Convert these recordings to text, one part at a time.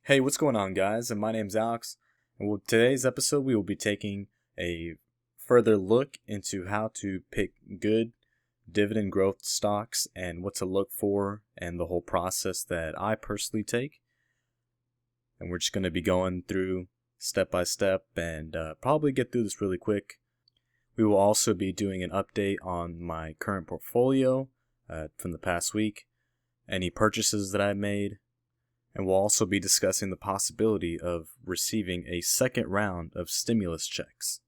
Hey, what's going on, guys? And my name's Alex. And with today's episode, we will be taking a further look into how to pick good dividend growth stocks and what to look for and the whole process that I personally take. And we're just going to be going through step by step and probably get through this really quick. We will also be doing an update on my current portfolio from the past week, any purchases that I made, and we'll also be discussing the possibility of receiving a second round of stimulus checks.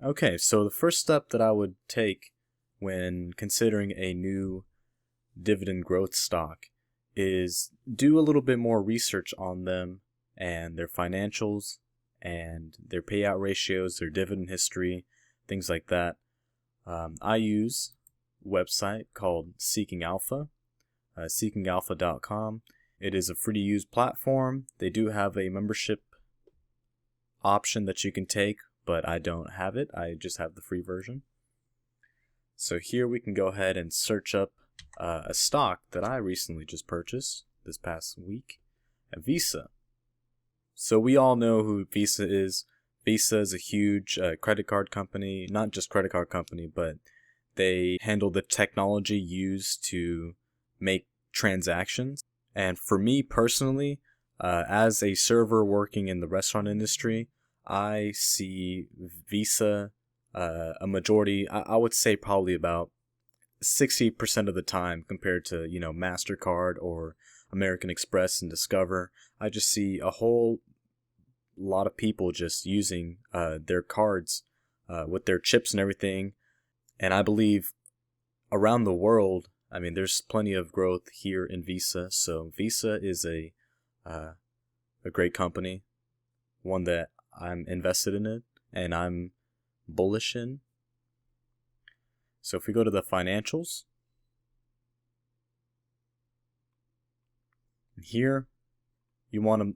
Okay, so the first step that I would take when considering a new dividend growth stock is do a little bit more research on them and their financials and their payout ratios, their dividend history, things like that. I use a website called Seeking Alpha, seekingalpha.com. It is a free to use platform. They do have a membership option that you can take, but I don't have it. I just have the free version. So here we can go ahead and search up a stock that I recently just purchased this past week, a Visa. So we all know who Visa is. Visa is a huge credit card company, not just credit card company, but they handle the technology used to make transactions. And for me personally, as a server working in the restaurant industry, I see Visa a majority, I would say probably about 60% of the time compared to, MasterCard or American Express and Discover. I just see a whole lot of people just using their cards with their chips and everything. And I believe around the world, there's plenty of growth here in Visa. So Visa is a great company, one that I'm invested in it and I'm bullish in. So if we go to the financials, here you want to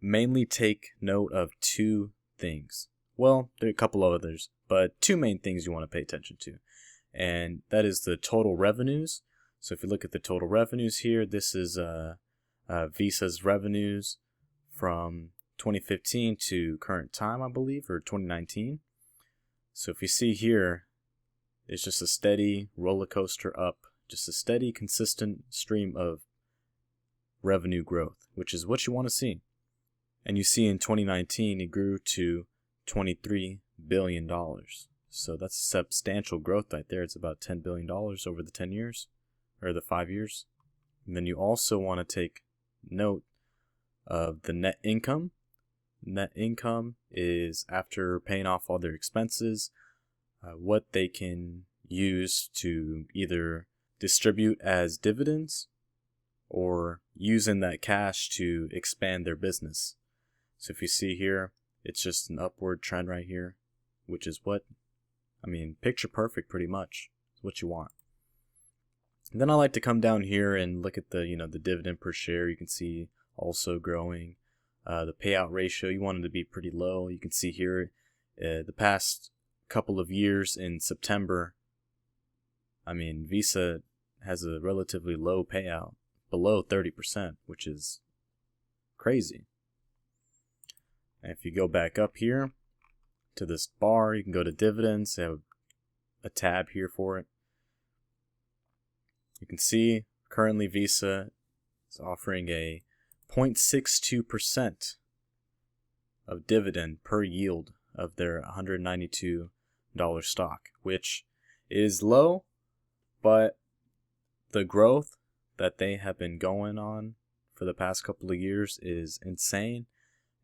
mainly take note of two things. Well, there are a couple of others, but two main things you want to pay attention to. And that is the total revenues. So if you look at the total revenues here, this is Visa's revenues from 2015 to current time, I believe, or 2019. So if you see here, it's just a steady roller coaster up, just a steady, consistent stream of revenue growth, which is what you want to see. And you see in 2019, it grew to $23 billion. So that's a substantial growth right there. It's about $10 billion over the 10 years, or the 5 years. And then you also want to take note of the net income. Net income is after paying off all their expenses, what they can use to either distribute as dividends or using that cash to expand their business. So if you see here, it's just an upward trend right here, which is what, picture perfect pretty much. It's what you want. And then I like to come down here and look at the dividend per share. You can see also growing. The payout ratio, you want it to be pretty low. You can see here the past couple of years in September, Visa has a relatively low payout, below 30%, which is crazy. And if you go back up here to this bar, you can go to dividends. They have a tab here for it. You can see currently Visa is offering a 0.62% of dividend per yield of their $192 stock, which is low, but the growth that they have been going on for the past couple of years is insane.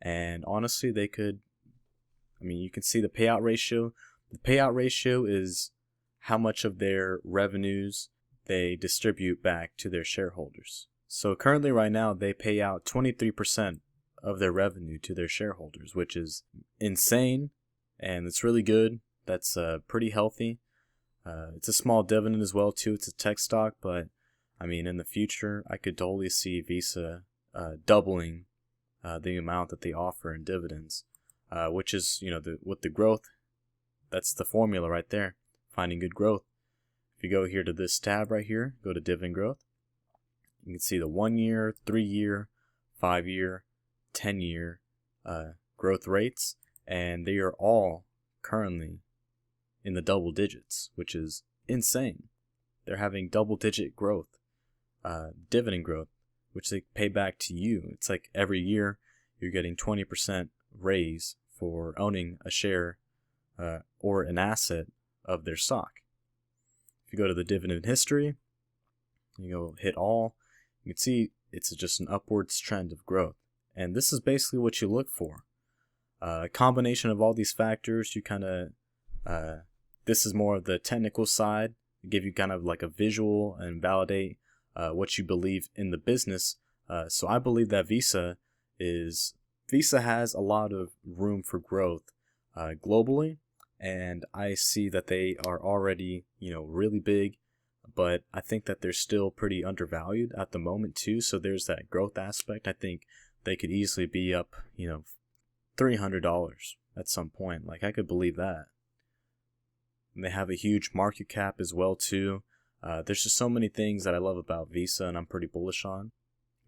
And honestly, they could, you can see the payout ratio. The payout ratio is how much of their revenues they distribute back to their shareholders. So currently right now, they pay out 23% of their revenue to their shareholders, which is insane, and it's really good. That's pretty healthy. It's a small dividend as well, too. It's a tech stock, but, in the future, I could totally see Visa doubling the amount that they offer in dividends, which is, with the growth, that's the formula right there, finding good growth. If you go here to this tab right here, go to dividend growth, you can see the 1 year, 3 year, 5-year, 10-year growth rates, and they are all currently in the double digits, which is insane. They're having double-digit growth, dividend growth, which they pay back to you. It's like every year you're getting 20% raise for owning a share or an asset of their stock. If you go to the dividend history, you go hit all, you can see it's just an upwards trend of growth. And this is basically what you look for. A combination of all these factors, you kind of, this is more of the technical side, give you kind of like a visual and validate what you believe in the business. So I believe that Visa has a lot of room for growth globally, and I see that they are already, really big, but I think that they're still pretty undervalued at the moment too. So there's that growth aspect. I think they could easily be up, $300 at some point. Like, I could believe that. And they have a huge market cap as well too. There's just so many things that I love about Visa and I'm pretty bullish on.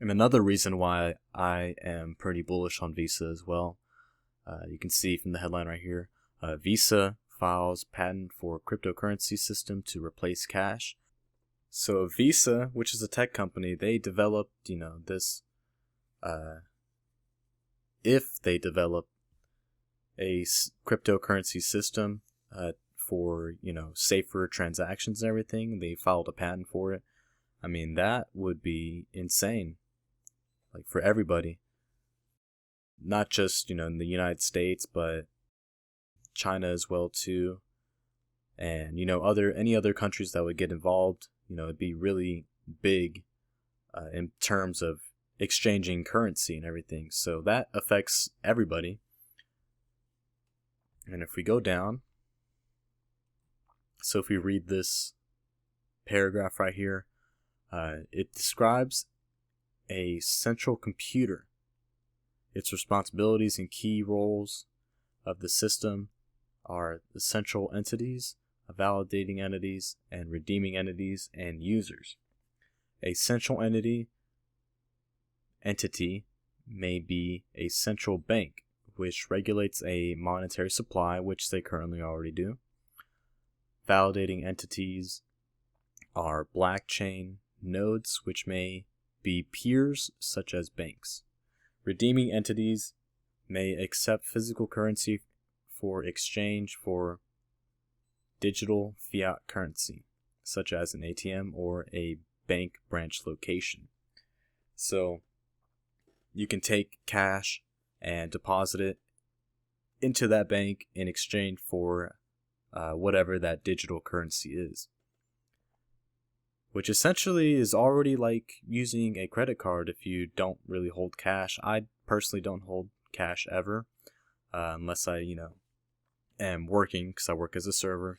And another reason why I am pretty bullish on Visa as well, you can see from the headline right here, Visa files patent for cryptocurrency system to replace cash. So Visa, which is a tech company, they developed, this, if they develop a cryptocurrency system for, safer transactions and everything, they filed a patent for it. I mean, that would be insane, like, for everybody. Not just, in the United States, but China as well too. And, any other countries that would get involved, it'd be really big in terms of exchanging currency and everything. So that affects everybody. And if we go down, so if we read this paragraph right here, it describes a central computer, its responsibilities and key roles of the system are the central entities, validating entities, and redeeming entities, and users. A central entity may be a central bank, which regulates a monetary supply, which they currently already do. Validating entities are blockchain nodes, which may be peers such as banks. Redeeming entities may accept physical currency for exchange for digital fiat currency, such as an ATM or a bank branch location. So you can take cash and deposit it into that bank in exchange for whatever that digital currency is, which essentially is already like using a credit card if you don't really hold cash. I personally don't hold cash ever, unless I, am working, because I work as a server.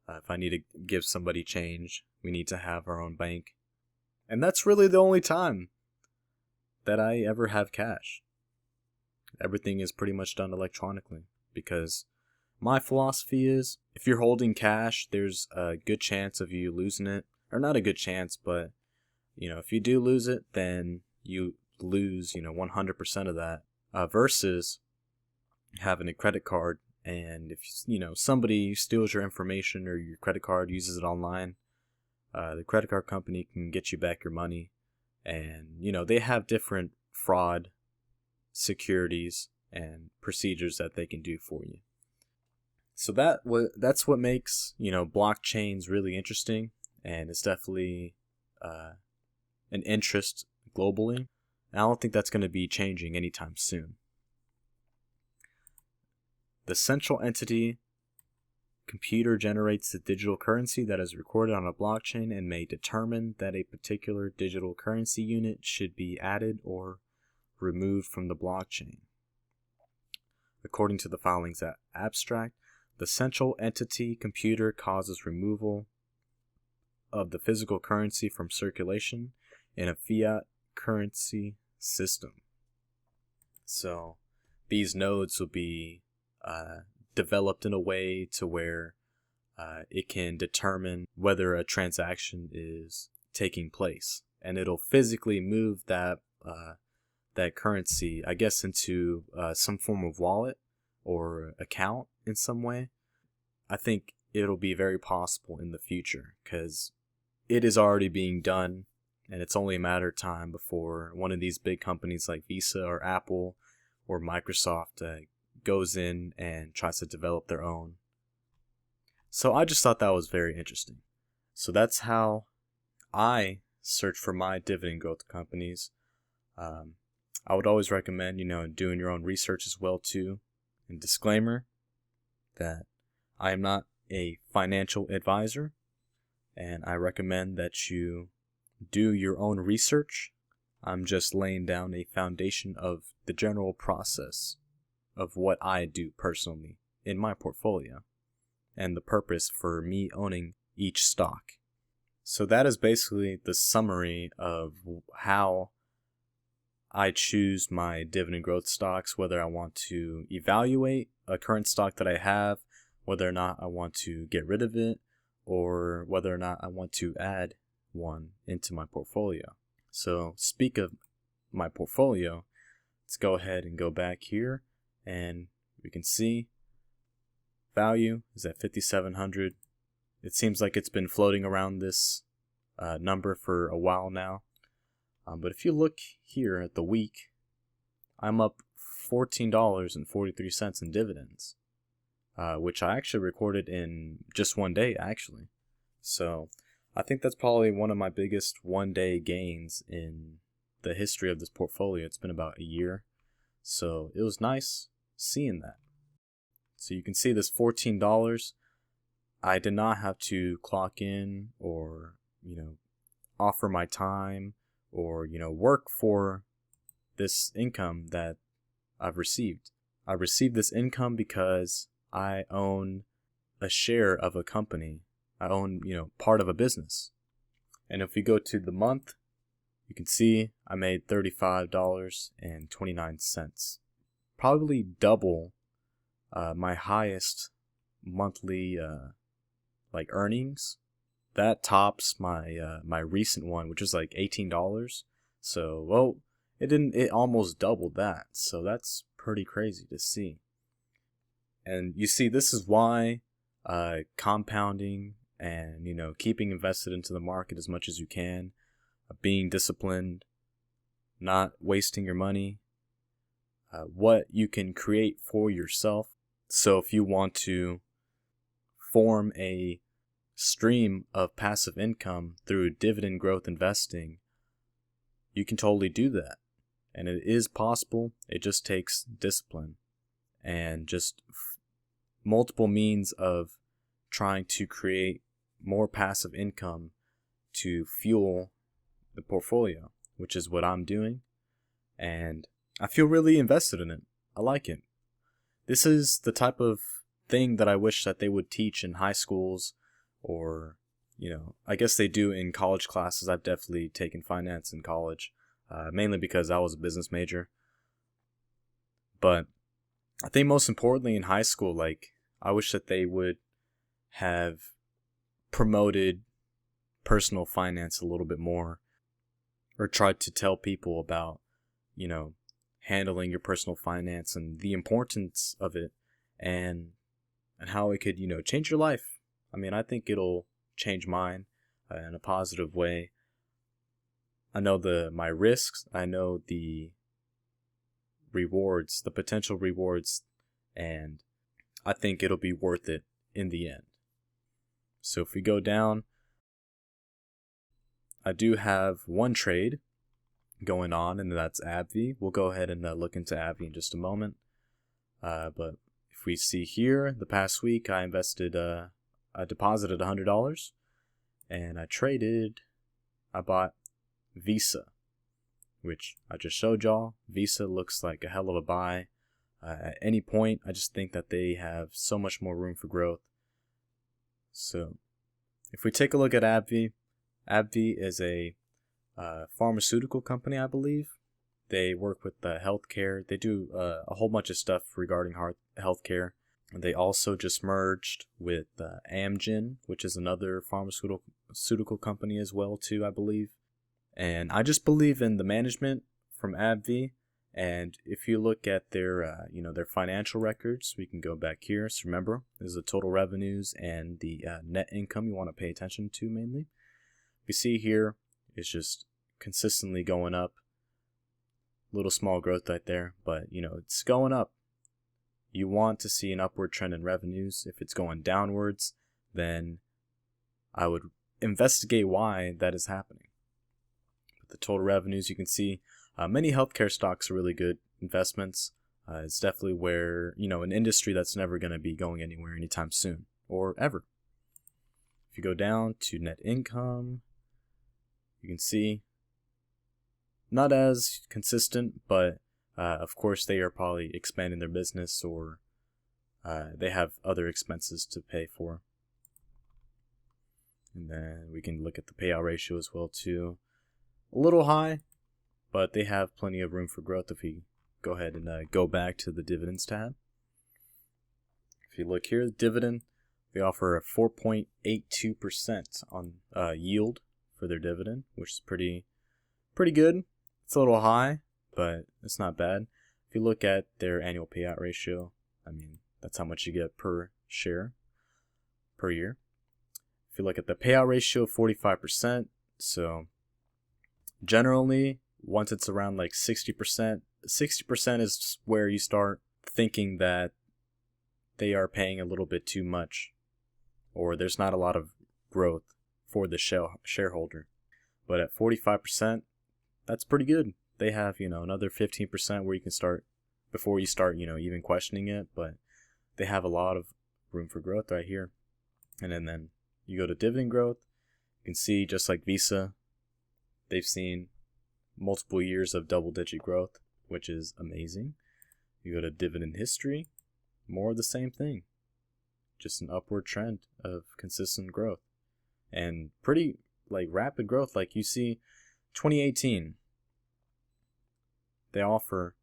If I need to give somebody change, we need to have our own bank. And that's really the only time that I ever have cash. Everything is pretty much done electronically, because my philosophy is, if you're holding cash, there's a good chance of you losing it. Or not a good chance, but, if you do lose it, then you lose, 100% of that. Versus having a credit card, and if, somebody steals your information or your credit card, uses it online, the credit card company can get you back your money. And, they have different fraud securities and procedures that they can do for you. So that's what makes, blockchains really interesting. And it's definitely an interest globally. I don't think that's going to be changing anytime soon. The central entity computer generates the digital currency that is recorded on a blockchain and may determine that a particular digital currency unit should be added or removed from the blockchain. According to the filings abstract, the central entity computer causes removal of the physical currency from circulation in a fiat currency system. So these nodes will be developed in a way to where it can determine whether a transaction is taking place, and it'll physically move that that currency, I guess, into some form of wallet or account in some way, I think it'll be very possible in the future, because it is already being done, and it's only a matter of time before one of these big companies like Visa or Apple or Microsoft goes in and tries to develop their own. So I just thought that was very interesting. So that's how I search for my dividend growth companies. I would always recommend, doing your own research as well too. And disclaimer that I am not a financial advisor, and I recommend that you do your own research. I'm just laying down a foundation of the general process of what I do personally in my portfolio and the purpose for me owning each stock. So that is basically the summary of how I choose my dividend growth stocks, whether I want to evaluate a current stock that I have, whether or not I want to get rid of it, or whether or not I want to add one into my portfolio. So speak of my portfolio, let's go ahead and go back here, and we can see value is at 5,700. It seems like it's been floating around this number for a while now. But if you look here at the week, I'm up $14.43 in dividends, which I actually recorded in just one day, actually. So I think that's probably one of my biggest one-day gains in the history of this portfolio. It's been about a year, so it was nice seeing that. So you can see this $14. I did not have to clock in or, offer my time or, work for this income that I've received. I received this income because I own a share of a company. I own, part of a business. And if we go to the month, you can see I made $35.29. Probably double my highest monthly earnings. That tops my recent one, which was like $18. So, it almost doubled that. So that's pretty crazy to see. And you see, this is why compounding and, keeping invested into the market as much as you can, being disciplined, not wasting your money, what you can create for yourself. So if you want to form a stream of passive income through dividend growth investing, you can totally do that. And it is possible. It just takes discipline and just multiple means of trying to create more passive income to fuel the portfolio, which is what I'm doing. And I feel really invested in it. I like it. This is the type of thing that I wish that they would teach in high schools, or, I guess they do in college classes. I've definitely taken finance in college, mainly because I was a business major. But I think most importantly in high school, I wish that they would have promoted personal finance a little bit more, or tried to tell people about, handling your personal finance and the importance of it, and how it could, change your life. I mean, I think it'll change mine in a positive way. I know my risks, I know the rewards, the potential rewards, and I think it'll be worth it in the end. So if we go down, I do have one trade going on, and that's AbbVie. We'll go ahead and look into AbbVie in just a moment. But if we see here, the past week I deposited $100, and I bought Visa, which I just showed y'all. Visa looks like a hell of a buy. At any point, I just think that they have so much more room for growth. So if we take a look at AbbVie, AbbVie is a pharmaceutical company, I believe. They work with healthcare. They do a whole bunch of stuff regarding healthcare. They also just merged with Amgen, which is another pharmaceutical company as well too, I believe. And I just believe in the management from AbbVie. And if you look at their their financial records, we can go back here. So remember, there's the total revenues and the net income you want to pay attention to mainly. We see here it's just consistently going up. Little small growth right there, but it's going up. You want to see an upward trend in revenues. If it's going downwards, then I would investigate why that is happening. But the total revenues, you can see many healthcare stocks are really good investments. It's definitely where, an industry that's never going to be going anywhere anytime soon or ever. If you go down to net income, you can see not as consistent, but of course they are probably expanding their business, or they have other expenses to pay for. And then we can look at the payout ratio as well too. A little high, but they have plenty of room for growth if we go ahead and go back to the dividends tab. If you look here, the dividend, they offer a 4.82% on yield for their dividend, which is pretty good. It's a little high, but it's not bad. If you look at their annual payout ratio, that's how much you get per share per year. If you look at the payout ratio, 45%. So generally, once it's around like 60%, 60% is where you start thinking that they are paying a little bit too much, or there's not a lot of growth for the shareholder. But at 45%, that's pretty good. They have, another 15% where you can start before you start, even questioning it, but they have a lot of room for growth right here. And then you go to dividend growth, you can see just like Visa, they've seen multiple years of double-digit growth, which is amazing. You go to dividend history, more of the same thing. Just an upward trend of consistent growth. And pretty rapid growth. Like you see 2018, they offer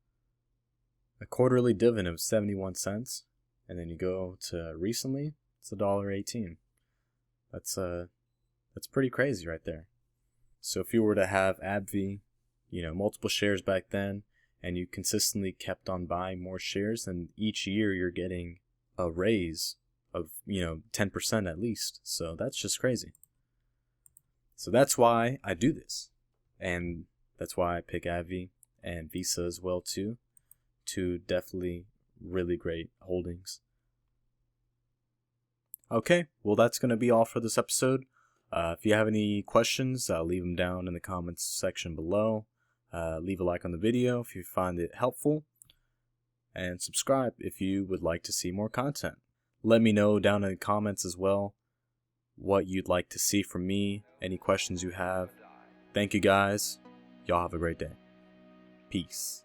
a quarterly dividend of 71 cents. And then you go to recently, it's $1.18. That's pretty crazy right there. So if you were to have AbbVie, multiple shares back then, and you consistently kept on buying more shares, then each year you're getting a raise of 10% at least. So that's just crazy. So that's why I do this, and that's why I pick AbbVie and Visa as well too. Two definitely really great holdings. Okay, well that's going to be all for this episode. If you have any questions, leave them down in the comments section below. Leave a like on the video if you find it helpful, and subscribe if you would like to see more content. Let me know down in the comments as well what you'd like to see from me, any questions you have. Thank you guys. Y'all have a great day. Peace.